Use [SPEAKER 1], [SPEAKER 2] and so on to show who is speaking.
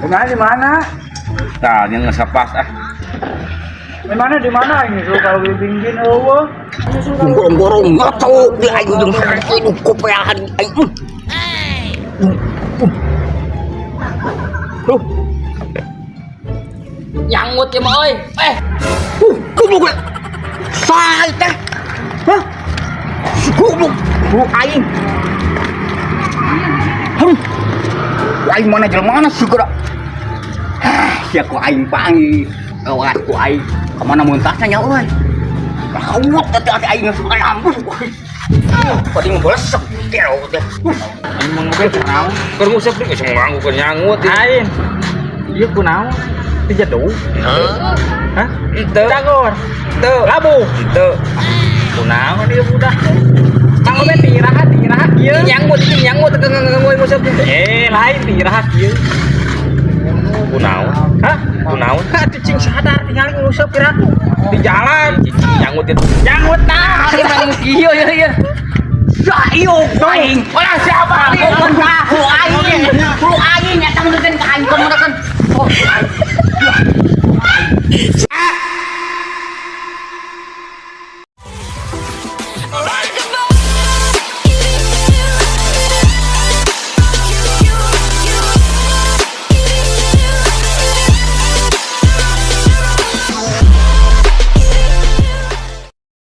[SPEAKER 1] Di mana?
[SPEAKER 2] Nah, yang ngesapas ah.
[SPEAKER 1] Di mana ini suka bimbingin eueuh.
[SPEAKER 3] Gorong-gorong ngaco di aing jeung hareup kopeahan aing.
[SPEAKER 4] Nyangut ya mah euy.
[SPEAKER 3] Kudu gue. Sae teh. Hah? Kudu aing. Aing mana jelema segera. Ya ku aing panggil. Awas ku aing. Kemana muntasnya nya euy. Kawut teh aing suka ambus. Pading bolesek kero teh.
[SPEAKER 2] Emang mungkin kenal. Keur ngusap deui geus nganggu keur nyangut.
[SPEAKER 1] Ain. Ieu kunaon? Teu jeduh. Hah?
[SPEAKER 2] Teu.
[SPEAKER 1] Cagor.
[SPEAKER 2] Teu.
[SPEAKER 1] Labu.
[SPEAKER 2] Teu.
[SPEAKER 1] Kunaon dia budak? Mang obe tirahat kieu.
[SPEAKER 2] Nyangut ngusap.
[SPEAKER 1] Lain tirahat kieu.
[SPEAKER 2] Kunaon?
[SPEAKER 1] Hah?
[SPEAKER 2] Kunaon?
[SPEAKER 1] Atuh cing sadar tinggal ngusap kiratu. Di jalan.
[SPEAKER 2] Nyangut itu.
[SPEAKER 1] Nyangut tah.
[SPEAKER 4] Kieu ya.
[SPEAKER 3] Ya iyo aing.
[SPEAKER 1] Orang siapa?
[SPEAKER 3] Ku aing nya tangeukeun ka aing komodakeun.